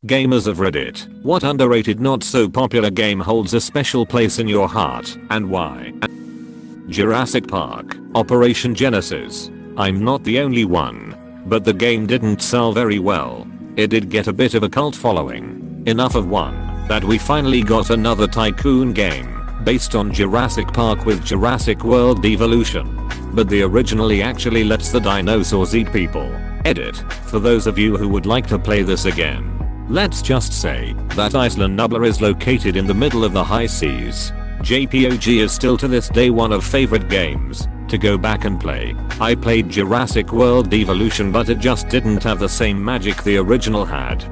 Gamers of Reddit, what underrated not so popular game holds a special place in your heart, and why? Jurassic Park, Operation Genesis. I'm not the only one. But the game didn't sell very well. It did get a bit of a cult following. Enough of one, that we finally got another tycoon game, based on Jurassic Park with Jurassic World Evolution. But the originally actually lets the dinosaurs eat people. Edit, for those of you who would like to play this again. Let's just say that Iceland Nublar is located in the middle of the high seas. JPOG is still to this day one of favorite games to go back and play. I played Jurassic World Evolution, but it just didn't have the same magic the original had.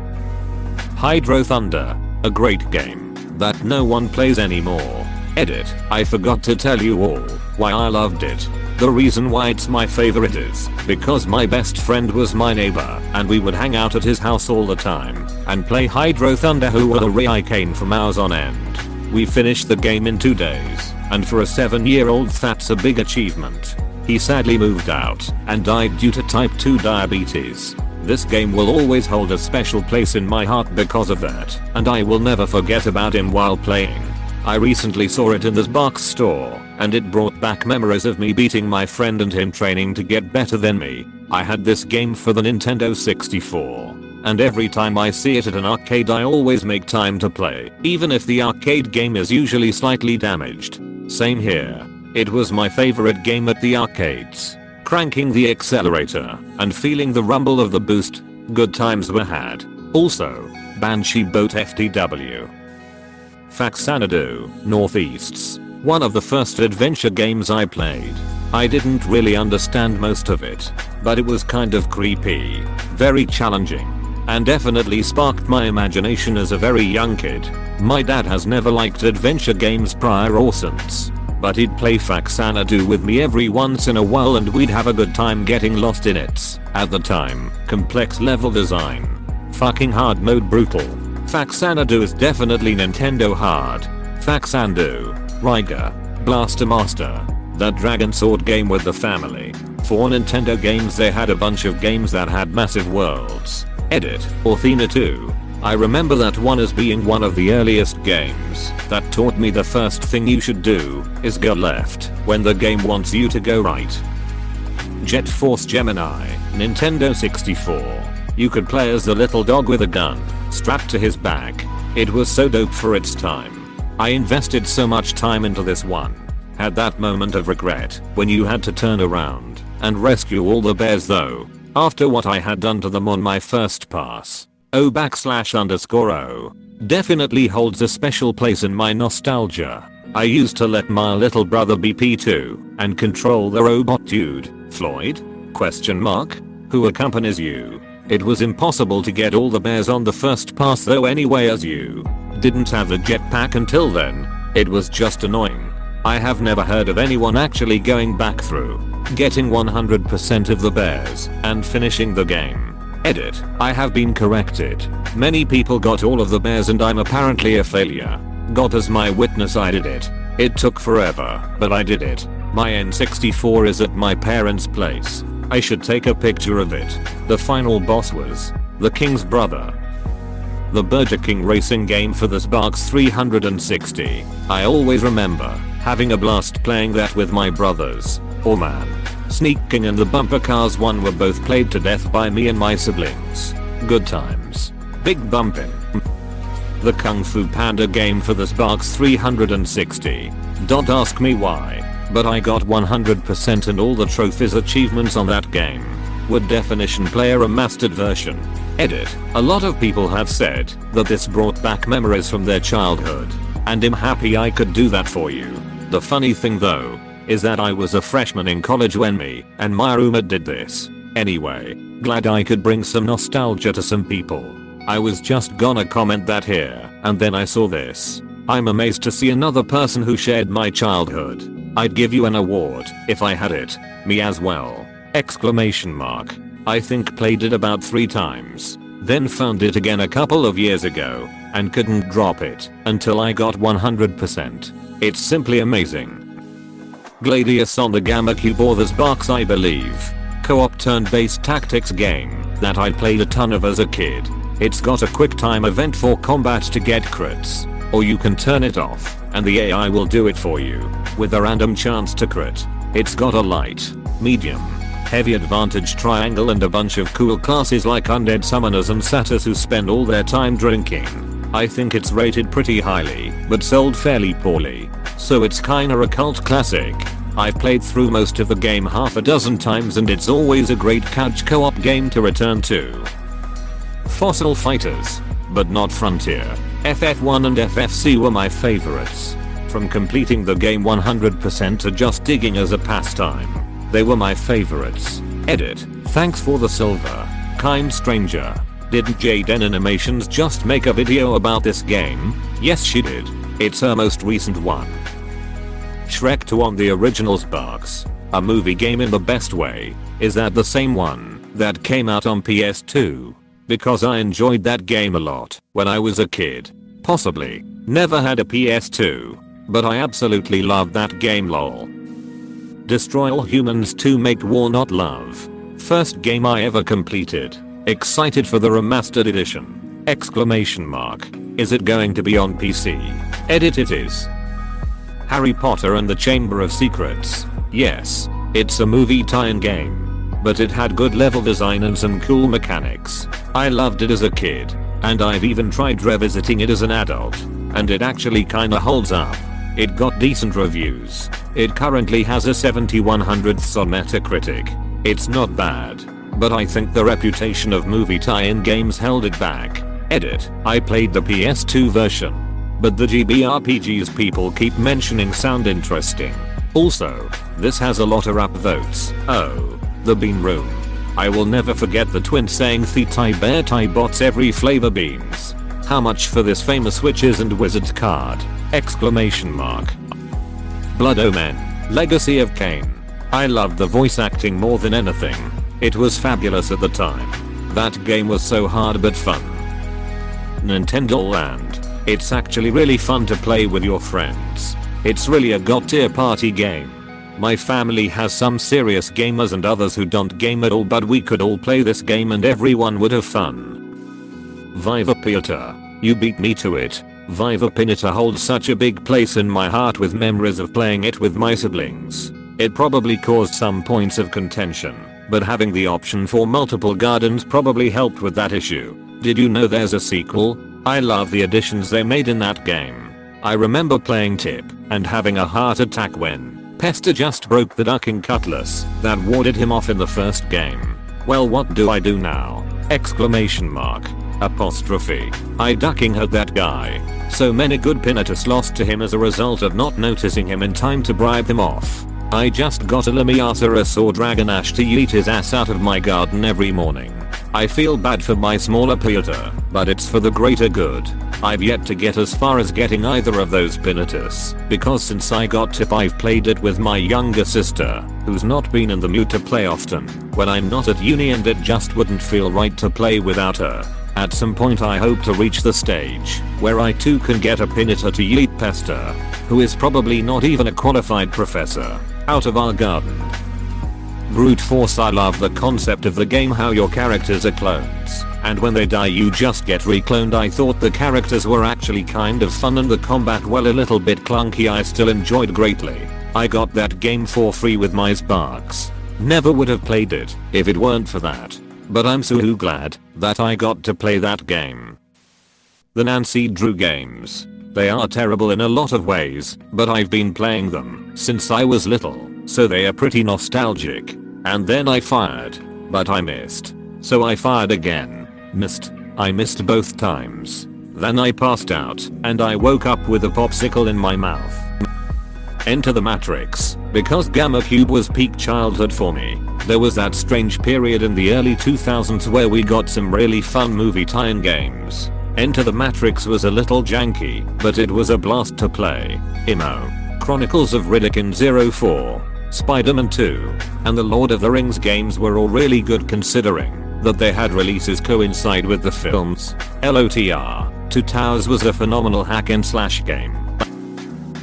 Hydro Thunder, a great game that no one plays anymore. Edit, I forgot to tell you all why I loved it. The reason why it's my favorite is because my best friend was my neighbor and we would hang out at his house all the time and play Hydro Thunder I came from hours on end. We finished the game in 2 days, and for a 7-year-old that's a big achievement. He sadly moved out and died due to type 2 diabetes. This game will always hold a special place in my heart because of that, and I will never forget about him while playing. I recently saw it in this box store, and it brought back memories of me beating my friend and him training to get better than me. I had this game for the Nintendo 64. And every time I see it at an arcade I always make time to play, even if the arcade game is usually slightly damaged. Same here. It was my favorite game at the arcades. Cranking the accelerator and feeling the rumble of the boost, good times were had. Also, Banshee Boat FTW. Faxanadu, Northeast's, one of the first adventure games I played. I didn't really understand most of it, but it was kind of creepy, very challenging, and definitely sparked my imagination as a very young kid. My dad has never liked adventure games prior or since, but he'd play Faxanadu with me every once in a while and we'd have a good time getting lost in its, at the time, complex level design. Fucking hard mode brutal. Faxanadu is definitely Nintendo hard. Faxanadu, Riga, Blaster Master, that Dragon Sword game with the family. For Nintendo games they had a bunch of games that had massive worlds. Edit, Athena 2. I remember that one as being one of the earliest games that taught me the first thing you should do is go left when the game wants you to go right. Jet Force Gemini, Nintendo 64. You could play as the little dog with a gun strapped to his back. It was so dope for its time. I invested so much time into this one. Had that moment of regret when you had to turn around and rescue all the bears though, after what I had done to them on my first pass. O__O definitely holds a special place in my nostalgia. I used to let my little brother be P2 and control the robot dude, Floyd? Who accompanies you. It was impossible to get all the bears on the first pass though anyway, as you didn't have a jetpack until then. It was just annoying. I have never heard of anyone actually going back through, getting 100% of the bears, and finishing the game. Edit, I have been corrected. Many people got all of the bears and I'm apparently a failure. God as my witness, I did it. It took forever, but I did it. My N64 is at my parents' place. I should take a picture of it. The final boss was the King's brother. The Burger King racing game for the Xbox 360. I always remember having a blast playing that with my brothers. Oh man. Sneak King and the Bumper Cars one were both played to death by me and my siblings. Good times. Big bumpin'. The Kung Fu Panda game for the Xbox 360. Don't ask me why, but I got 100% and all the trophies achievements on that game. Would definition play a remastered version. Edit, a lot of people have said that this brought back memories from their childhood, and I'm happy I could do that for you. The funny thing though, is that I was a freshman in college when me and my roommate did this. Anyway, glad I could bring some nostalgia to some people. I was just gonna comment that here, and then I saw this. I'm amazed to see another person who shared my childhood. I'd give you an award if I had it. Me as well. Exclamation mark. I think played it about 3 times. Then found it again a couple of years ago and couldn't drop it until I got 100%. It's simply amazing. Gladius on the Gamma Cube or the Xbox, I believe. Co-op turn-based tactics game that I played a ton of as a kid. It's got a quick time event for combat to get crits. Or you can turn it off, and the AI will do it for you, with a random chance to crit. It's got a light, medium, heavy advantage triangle and a bunch of cool classes like undead summoners and satyrs who spend all their time drinking. I think it's rated pretty highly, but sold fairly poorly. So it's kinda a cult classic. I've played through most of the game half a dozen times and it's always a great couch co-op game to return to. Fossil Fighters, but not Frontier. FF1 and FFC were my favorites. From completing the game 100% to just digging as a pastime. They were my favorites. Edit. Thanks for the silver. Kind stranger. Didn't Jaden Animations just make a video about this game? Yes she did. It's her most recent one. Shrek 2 on the original Sparks. A movie game in the best way. Is that the same one that came out on PS2? Because I enjoyed that game a lot when I was a kid. Possibly. Never had a PS2. But I absolutely loved that game lol. Destroy All Humans 2 Make War Not Love. First game I ever completed. Excited for the remastered edition. Exclamation mark. Is it going to be on PC? Edit it is. Harry Potter and the Chamber of Secrets. Yes. It's a movie tie-in game. But it had good level design and some cool mechanics. I loved it as a kid. And I've even tried revisiting it as an adult. And it actually kinda holds up. It got decent reviews. It currently has a 7100ths on Metacritic. It's not bad. But I think the reputation of movie tie-in games held it back. Edit. I played the PS2 version. But the GBRPGs people keep mentioning sound interesting. Also, this has a lot of rap votes. Oh, the bean room. I will never forget the twins saying "Thee Thai Bear Thai Bots every flavor beans." How much for this famous witches and wizards card? Exclamation mark. Blood Omen. Legacy of Kain. I loved the voice acting more than anything. It was fabulous at the time. That game was so hard but fun. Nintendo Land. It's actually really fun to play with your friends. It's really a god-tier party game. My family has some serious gamers and others who don't game at all, but we could all play this game and everyone would have fun. Viva Pinata. You beat me to it. Viva Pinata holds such a big place in my heart with memories of playing it with my siblings. It probably caused some points of contention, but having the option for multiple gardens probably helped with that issue. Did you know there's a sequel? I love the additions they made in that game. I remember playing Tip and having a heart attack when Pester just broke the ducking cutlass that warded him off in the first game. Well, what do I do now? Exclamation mark. Apostrophe. I ducking hurt that guy. So many good pinatas lost to him as a result of not noticing him in time to bribe him off. I just got a Limiasaurus or Dragonash to yeet his ass out of my garden every morning. I feel bad for my smaller Pinata, but it's for the greater good. I've yet to get as far as getting either of those pinatas, because since I got Tip I've played it with my younger sister, who's not been in the mood to play often, when I'm not at uni, and it just wouldn't feel right to play without her. At some point I hope to reach the stage where I too can get a Pinata to yeet Pester, who is probably not even a qualified professor, out of our garden. Brute Force. I love the concept of the game, how your characters are clones, and when they die you just get recloned. I thought the characters were actually kind of fun and the combat, well, a little bit clunky. I still enjoyed greatly. I got that game for free with my Sparks. Never would have played it if it weren't for that. But I'm so glad that I got to play that game. The Nancy Drew games. They are terrible in a lot of ways, but I've been playing them since I was little, so they are pretty nostalgic. And then I fired, but I missed. So I fired again. Missed. I missed both times. Then I passed out, and I woke up with a popsicle in my mouth. Enter the Matrix. Because Gamma Cube was peak childhood for me. There was that strange period in the early 2000s where we got some really fun movie tie-in games. Enter the Matrix was a little janky, but it was a blast to play. Imo. Chronicles of Riddick in 04. Spider-Man 2. And the Lord of the Rings games were all really good considering that they had releases coincide with the films. LOTR. Two Towers was a phenomenal hack and slash game.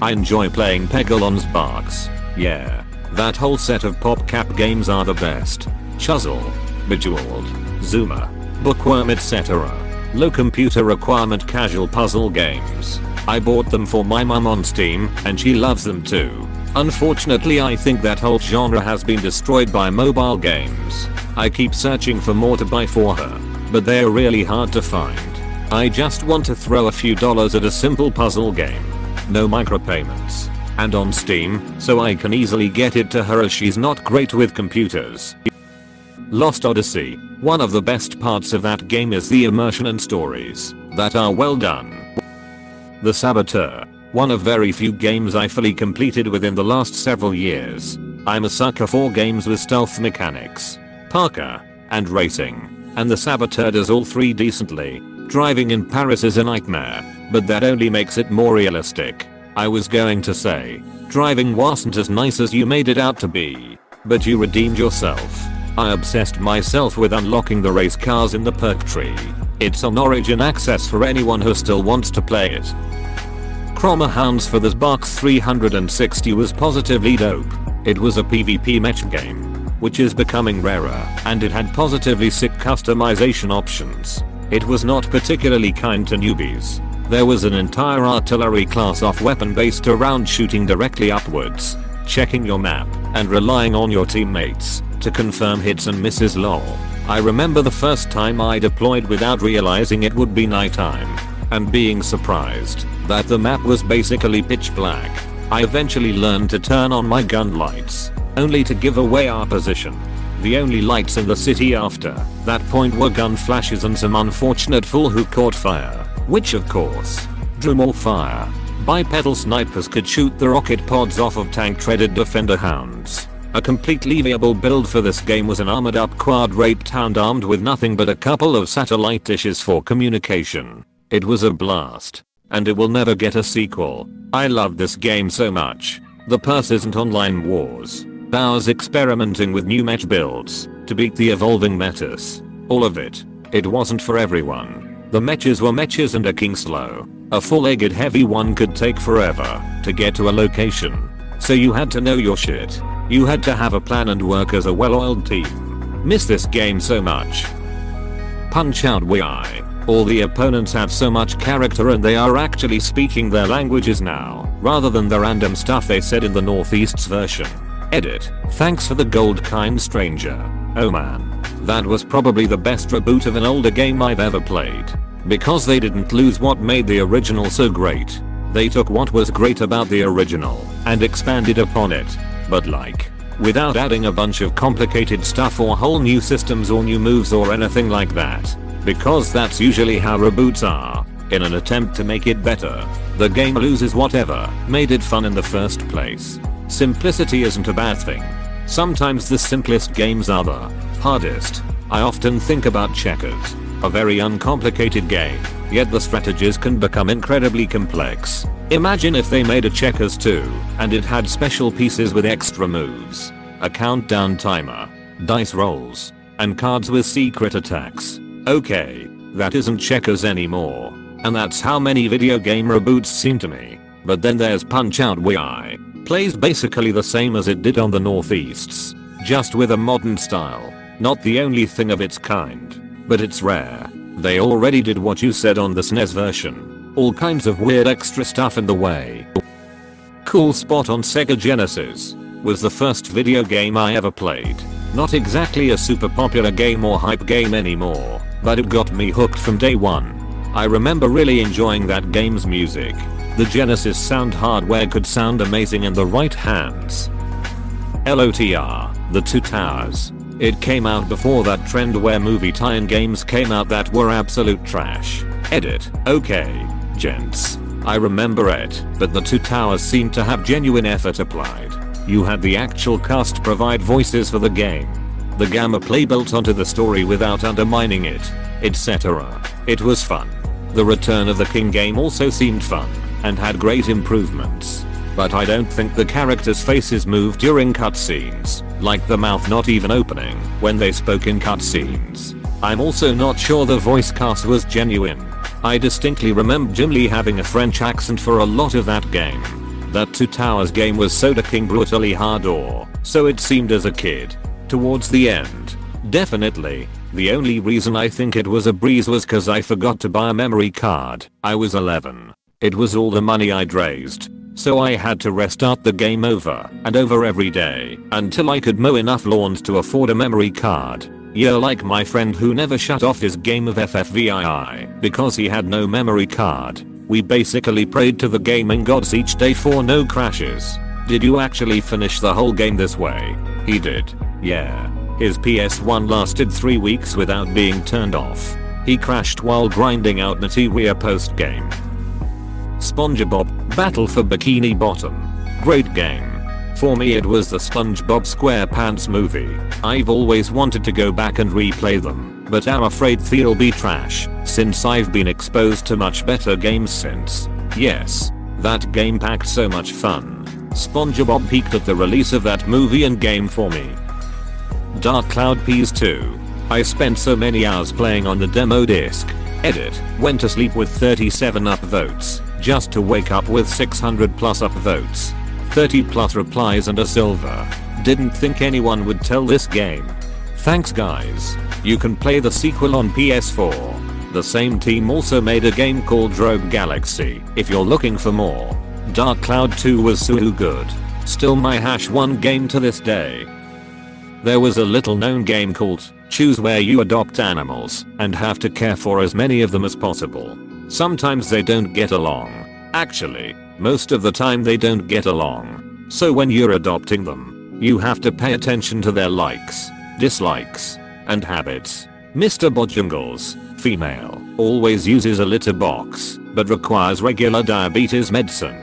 I enjoy playing Peggle on Sparks. Yeah. That whole set of PopCap games are the best. Chuzzle, Bejeweled, Zuma, Bookworm, etc. Low computer requirement casual puzzle games. I bought them for my mum on Steam and she loves them too. Unfortunately I think that whole genre has been destroyed by mobile games. I keep searching for more to buy for her, but they're really hard to find. I just want to throw a few dollars at a simple puzzle game. No micropayments. And on Steam, so I can easily get it to her as she's not great with computers. Lost Odyssey. One of the best parts of that game is the immersion and stories that are well done. The Saboteur. One of very few games I fully completed within the last several years. I'm a sucker for games with stealth mechanics, parkour, and racing. And the Saboteur does all three decently. Driving in Paris is a nightmare, but that only makes it more realistic. I was going to say, driving wasn't as nice as you made it out to be, but you redeemed yourself. I obsessed myself with unlocking the race cars in the perk tree. It's on Origin Access for anyone who still wants to play it. Chroma Hounds for the Xbox 360 was positively dope. It was a PvP match game, which is becoming rarer, and it had positively sick customization options. It was not particularly kind to newbies. There was an entire artillery class off weapon based around shooting directly upwards, checking your map, and relying on your teammates to confirm hits and misses lol. I remember the first time I deployed without realizing it would be nighttime, and being surprised that the map was basically pitch black. I eventually learned to turn on my gun lights, only to give away our position. The only lights in the city after that point were gun flashes and some unfortunate fool who caught fire, which of course drew more fire. Bipedal snipers could shoot the rocket pods off of tank-treaded defender hounds. A completely viable build for this game was an armored up quad raped hound armed with nothing but a couple of satellite dishes for communication. It was a blast, and it will never get a sequel. I loved this game so much. The persistent online wars, hours experimenting with new match builds to beat the evolving metas. All of it. It wasn't for everyone. The matches were matches and a king slow. A full-legged heavy one could take forever to get to a location. So you had to know your shit. You had to have a plan and work as a well-oiled team. Miss this game so much. Punch-Out Wii. All the opponents have so much character and they are actually speaking their languages now, rather than the random stuff they said in the Northeast's version. Edit. Thanks for the gold kind stranger. Oh man. That was probably the best reboot of an older game I've ever played. Because they didn't lose what made the original so great. They took what was great about the original and expanded upon it. But like, without adding a bunch of complicated stuff or whole new systems or new moves or anything like that. Because that's usually how reboots are. In an attempt to make it better, the game loses whatever made it fun in the first place. Simplicity isn't a bad thing. Sometimes the simplest games are the hardest. I often think about Checkers, a very uncomplicated game, yet the strategies can become incredibly complex. Imagine if they made a Checkers 2, and it had special pieces with extra moves, a countdown timer, dice rolls, and cards with secret attacks. Okay, that isn't Checkers anymore, and that's how many video game reboots seem to me. But then there's Punch-Out Wii. Plays basically the same as it did on the Northeasts, just with a modern style. Not the only thing of its kind, but it's rare. They already did what you said on the SNES version. All kinds of weird extra stuff in the way. Cool Spot on Sega Genesis was the first video game I ever played. Not exactly a super popular game or hype game anymore, but it got me hooked from day one. I remember really enjoying that game's music. The Genesis sound hardware could sound amazing in the right hands. LOTR, The Two Towers. It came out before that trend where movie tie-in games came out that were absolute trash. Edit. Okay, gents. I remember it, but The Two Towers seemed to have genuine effort applied. You had the actual cast provide voices for the game. The gamma play built onto the story without undermining it, etc. It was fun. The Return of the King game also seemed fun, and had great improvements. But I don't think the characters' faces moved during cutscenes, like the mouth not even opening when they spoke in cutscenes. I'm also not sure the voice cast was genuine. I distinctly remember Jim Lee having a French accent for a lot of that game. That Two Towers game was Soda King brutally hardcore, so it seemed as a kid. Towards the end, Definitely. The only reason I think it was a breeze was cause I forgot to buy a memory card. I was 11. It was all the money I'd raised. So I had to restart the game over and over every day until I could mow enough lawns to afford a memory card. Yeah, like my friend who never shut off his game of FFVII because he had no memory card. We basically prayed to the gaming gods each day for no crashes. Did you actually finish the whole game this way? He did. Yeah. His PS1 lasted 3 weeks without being turned off. He crashed while grinding out Materia post game. SpongeBob Battle for Bikini Bottom. Great game. For me it was the SpongeBob SquarePants movie. I've always wanted to go back and replay them, but I'm afraid they'll be trash since I've been exposed to much better games since. Yes, that game packed so much fun. SpongeBob peaked at the release of that movie and game for me. Dark Cloud Peas 2. I spent so many hours playing on the demo disc. Edit. Went to sleep with 37 upvotes, just to wake up with 600 plus upvotes, 30 plus replies and a silver. Didn't think anyone would tell this game. Thanks guys. You can play the sequel on PS4. The same team also made a game called Rogue Galaxy if you're looking for more. Dark Cloud 2 was so good. Still my #1 game to this day. There was a little known game called Choose where you adopt animals and have to care for as many of them as possible. Sometimes they don't get along. Actually, most of the time they don't get along. So when you're adopting them, you have to pay attention to their likes, dislikes, and habits. Mr. Bojangles, female, always uses a litter box, but requires regular diabetes medicine.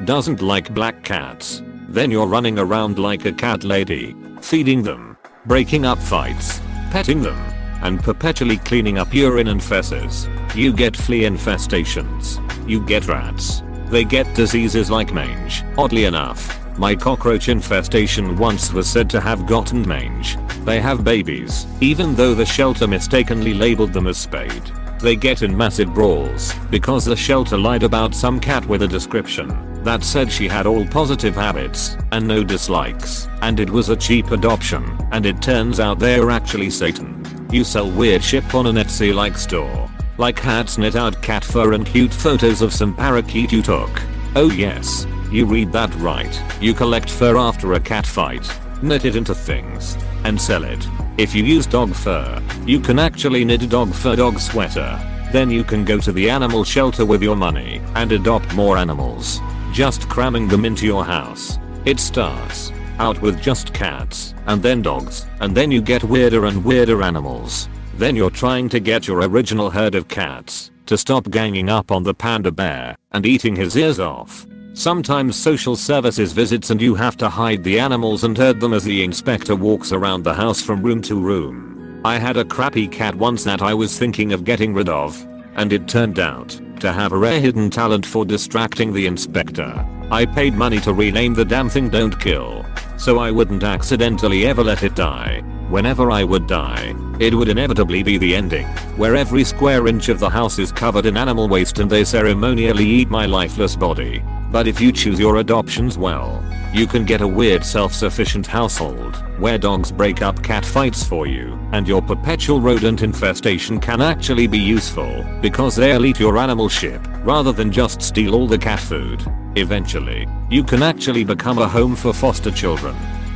Doesn't like black cats. Then you're running around like a cat lady, feeding them, breaking up fights, petting them, and perpetually cleaning up urine and feces. You get flea infestations. You get rats. They get diseases like mange. Oddly enough, my cockroach infestation once was said to have gotten mange. They have babies, even though the shelter mistakenly labeled them as spayed. They get in massive brawls because the shelter lied about some cat with a description that said she had all positive habits and no dislikes, and it was a cheap adoption, and it turns out they're actually Satan. You sell weird shit on an Etsy-like store, like hats knit out cat fur and cute photos of some parakeet you took. Oh yes, you read that right. You collect fur after a cat fight, knit it into things, and sell it. If you use dog fur, you can actually knit a dog fur dog sweater. Then you can go to the animal shelter with your money and adopt more animals, just cramming them into your house. It starts out with just cats, and then dogs, and then you get weirder and weirder animals. Then you're trying to get your original herd of cats to stop ganging up on the panda bear and eating his ears off. Sometimes social services visits and you have to hide the animals and herd them as the inspector walks around the house from room to room. I had a crappy cat once that I was thinking of getting rid of, and it turned out to have a rare hidden talent for distracting the inspector. I paid money to rename the damn thing Don't Kill, so I wouldn't accidentally ever let it die. Whenever I would die, it would inevitably be the ending, where every square inch of the house is covered in animal waste and they ceremonially eat my lifeless body. But if you choose your adoptions well, you can get a weird self-sufficient household where dogs break up cat fights for you, and your perpetual rodent infestation can actually be useful because they'll eat your animal shit rather than just steal all the cat food. Eventually, you can actually become a home for foster children.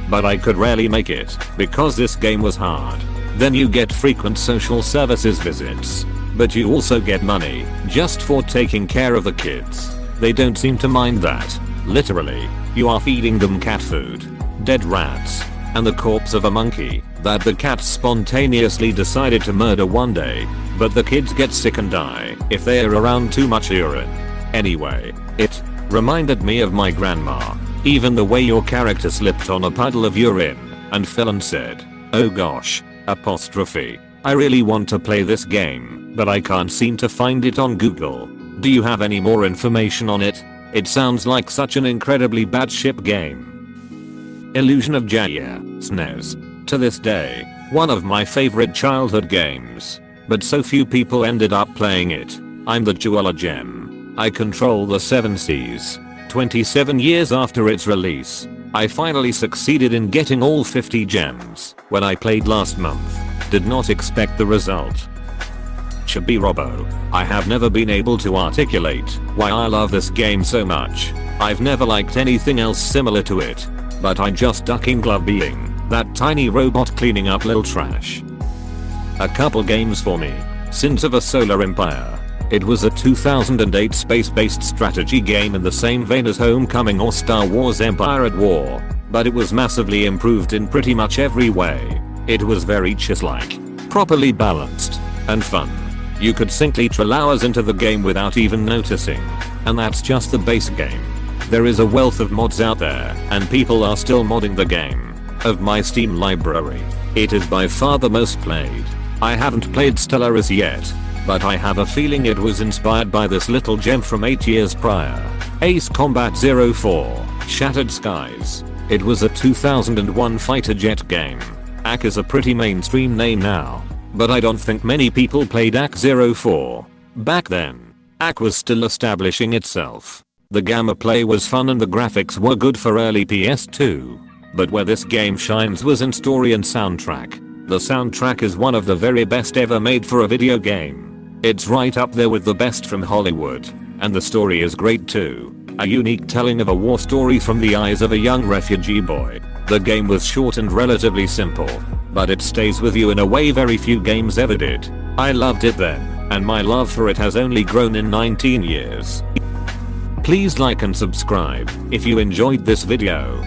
But I could rarely make it because this game was hard. Then you get frequent social services visits, but you also get money just for taking care of the kids. They don't seem to mind that. Literally, you are feeding them cat food, dead rats, and the corpse of a monkey that the cats spontaneously decided to murder one day, but the kids get sick and die if they are around too much urine. Anyway, it reminded me of my grandma. Even the way your character slipped on a puddle of urine and fell and said, "Oh gosh, apostrophe. I really want to play this game, but I can't seem to find it on Google. Do you have any more information on it? It sounds like such an incredibly bad ship game." Illusion of Jaya, SNES. To this day, one of my favorite childhood games, but so few people ended up playing it. I'm the jeweler gem. I control the 7 seas. 27 years after its release, I finally succeeded in getting all 50 gems when I played last month. Did not expect the result. Chibi Robo. I have never been able to articulate why I love this game so much. I've never liked anything else similar to it. But I just ducking love being that tiny robot cleaning up little trash. A couple games for me. Sins of a Solar Empire. It was a 2008 space-based strategy game in the same vein as Homecoming or Star Wars Empire at War, but it was massively improved in pretty much every way. It was very chess-like, properly balanced, and fun. You could sink literal hours into the game without even noticing. And that's just the base game. There is a wealth of mods out there, and people are still modding the game. Of my Steam library, it is by far the most played. I haven't played Stellaris yet, but I have a feeling it was inspired by this little gem from 8 years prior. Ace Combat 04, Shattered Skies. It was a 2001 fighter jet game. AK is a pretty mainstream name now, but I don't think many people played AK-04. Back then, AK was still establishing itself. The gamma play was fun and the graphics were good for early PS2. But where this game shines was in story and soundtrack. The soundtrack is one of the very best ever made for a video game. It's right up there with the best from Hollywood. And the story is great too. A unique telling of a war story from the eyes of a young refugee boy. The game was short and relatively simple, but it stays with you in a way very few games ever did. I loved it then, and my love for it has only grown in 19 years. Please like and subscribe if you enjoyed this video.